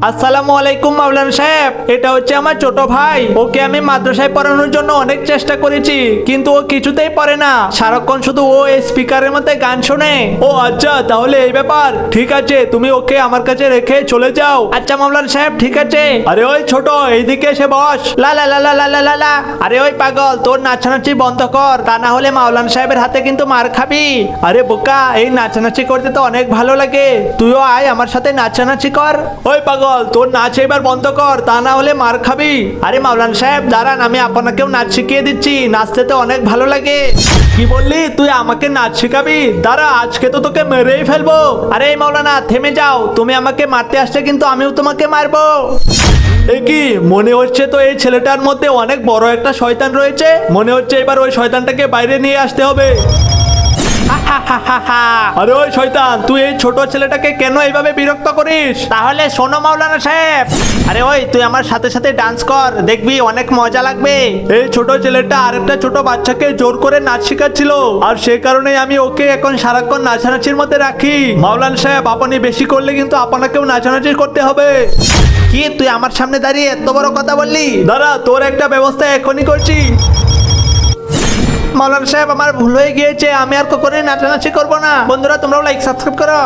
আসসালামু আলাইকুম মাওলানা সাহেব, এটা হচ্ছে আমার ছোট ভাই। ওকে আমি মাদ্রাসায় পড়ানোর জন্য অনেক চেষ্টা করেছি, কিন্তু ও কিছুতেই পড়ে না। সারাক্ষণ শুধু ও এই স্পিকারের মধ্যে গান শোনে। ও আচ্ছা, তাহলে এই ব্যাপার। ঠিক আছে, তুমি ওকে আমার কাছে রেখে চলে যাও। আচ্ছা মাওলানা সাহেব, ঠিক আছে। আরে ওই ছোট, এইদিকে এসে বস। লা লা লা লা লা লা লা লা। আরে ওই পাগল, তোর নাচানাচি বন্ধ কর, তা না হলে মাওলানা সাহেবের হাতে কিন্তু মার খাবি। আরে বোকা, এই নাচানাচি করতে তো অনেক ভালো লাগে। তুইও আয় আমার সাথে নাচানাচি কর। ওই পাগল, তোর নাচ এবার বন্ধ কর, তা না হলে মার খাবি। আরে মাওলানা সাহেব দাঁড়ান, আমি আপনাকেও নাচ শিখিয়ে দিচ্ছি। নাচতে তো অনেক ভালো লাগে। কি বললি, তুই আমাকে নাচ শিখাবি? দাঁড়া, আজকে তো তোকে মেরেই ফেলবো। আরে এই মাওলানা, থেমে যাও। তুমি আমাকে মারতে আসছে, কিন্তু আমিও তোমাকে মারবো। এ কি, মনে হচ্ছে তো এই ছেলেটার মধ্যে অনেক বড় একটা শয়তান রয়েছে। মনে হচ্ছে এবার ওই শয়তানটাকে বাইরে নিয়ে আসতে হবে। আরে ওই শয়তান, তুই এই ছোট ছেলেটাকে কেন এইভাবে বিরক্ত করিস? তাহলে শোনো মাওলানা সাহেব। আরে ওই, তুই আমার সাথে সাথে ডান্স কর, দেখবি অনেক মজা লাগবে। এই ছোট ছেলেটা আরেকটা ছোট বাচ্চাকে জোর করে নাচ শেখাচ্ছিল, আর সে কারণে আমি ওকে এখন সারাক্ষণ নাচানাচির মধ্যে রাখি। মাওলানা সাহেব, আপনি বেশি করলে কিন্তু আপনাকেও নাচানাচি করতে হবে। কি, তুই আমার সামনে দাঁড়িয়ে এত বড় কথা বললি? দাঁড়া, তোর একটা ব্যবস্থা এখনই করছি। মাওলানা সাহেব, আমার ভুল হয়ে গিয়েছে, আমি আর কখনোই নাচানাচি করবো না। বন্ধুরা, তোমরাও লাইক সাবস্ক্রাইব করো।